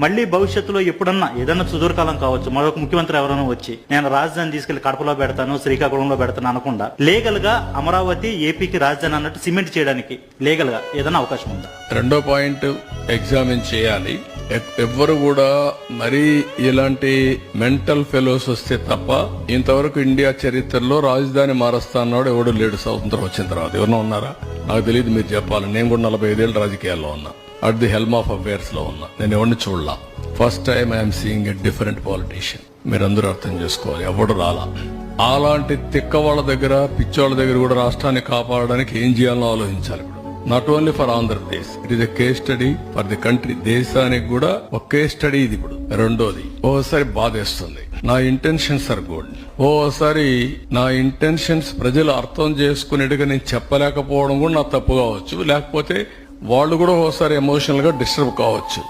మళ్ళీ భవిష్యత్తులో ఎప్పుడన్నా ఏదన్నా సుదూరకాలం కావచ్చు మరొక ముఖ్యమంత్రి ఎవరైనా వచ్చి నేను రాజధాని తీసుకెళ్లి కడపలో పెడతాను, శ్రీకాకుళంలో పెడతాను అనకుండా లీగల్ గా అమరావతి ఏపీకి రాజధాని అన్నట్టు సిమెంట్ చేయడానికి లీగల్ గా ఏదైనా అవకాశం ఉందా? రెండో పాయింట్ ఎగ్జామిన్ చేయాలి. ఎవ్వరు కూడా మరీ ఇలాంటి మెంటల్ ఫెలోస్ వస్తే తప్ప ఇంతవరకు ఇండియా చరిత్రలో రాజధాని మారుస్తా అన్నాడు ఎవడు లేడు. స్వతంత్రం వచ్చిన తర్వాత ఎవరన్నా ఉన్నారా? నాకు తెలియదు, మీరు చెప్పాలి. నేను కూడా 45 ఏళ్ళు రాజకీయాల్లో ఉన్నా, at the helm of affairs లో ఉన్నా. నేను ఎవరిని చూడలా. First time I'm seeing a different politician. మీరందరూ అర్థం చేసుకోవాలి, ఎవడు రాలా. అలాంటి తిక్క వాళ్ళ దగ్గర, పిచ్చోళ్ళ దగ్గర కూడా రాష్ట్రాన్ని కాపాడడానికి ఏం చేయాలో ఆలోచించాలి. Not only for Andhra Pradesh, it is a case study for the country. దేశానికి కూడా ఒక కేస్ స్టడీ ఇది. ఇప్పుడు రెండోది, ఓసారి బాధేస్తుంది. నా ఇంటెన్షన్స్ ఆర్ గుడ్. ఓసారి నా ఇంటెన్షన్స్ ప్రజలు అర్థం చేసుకునేట్టుగా నేను చెప్పలేకపోవడం కూడా నా తప్పు కావచ్చు. లేకపోతే వాళ్ళు కూడా ఓసారి ఎమోషనల్ గా డిస్టర్బ్ కావచ్చు.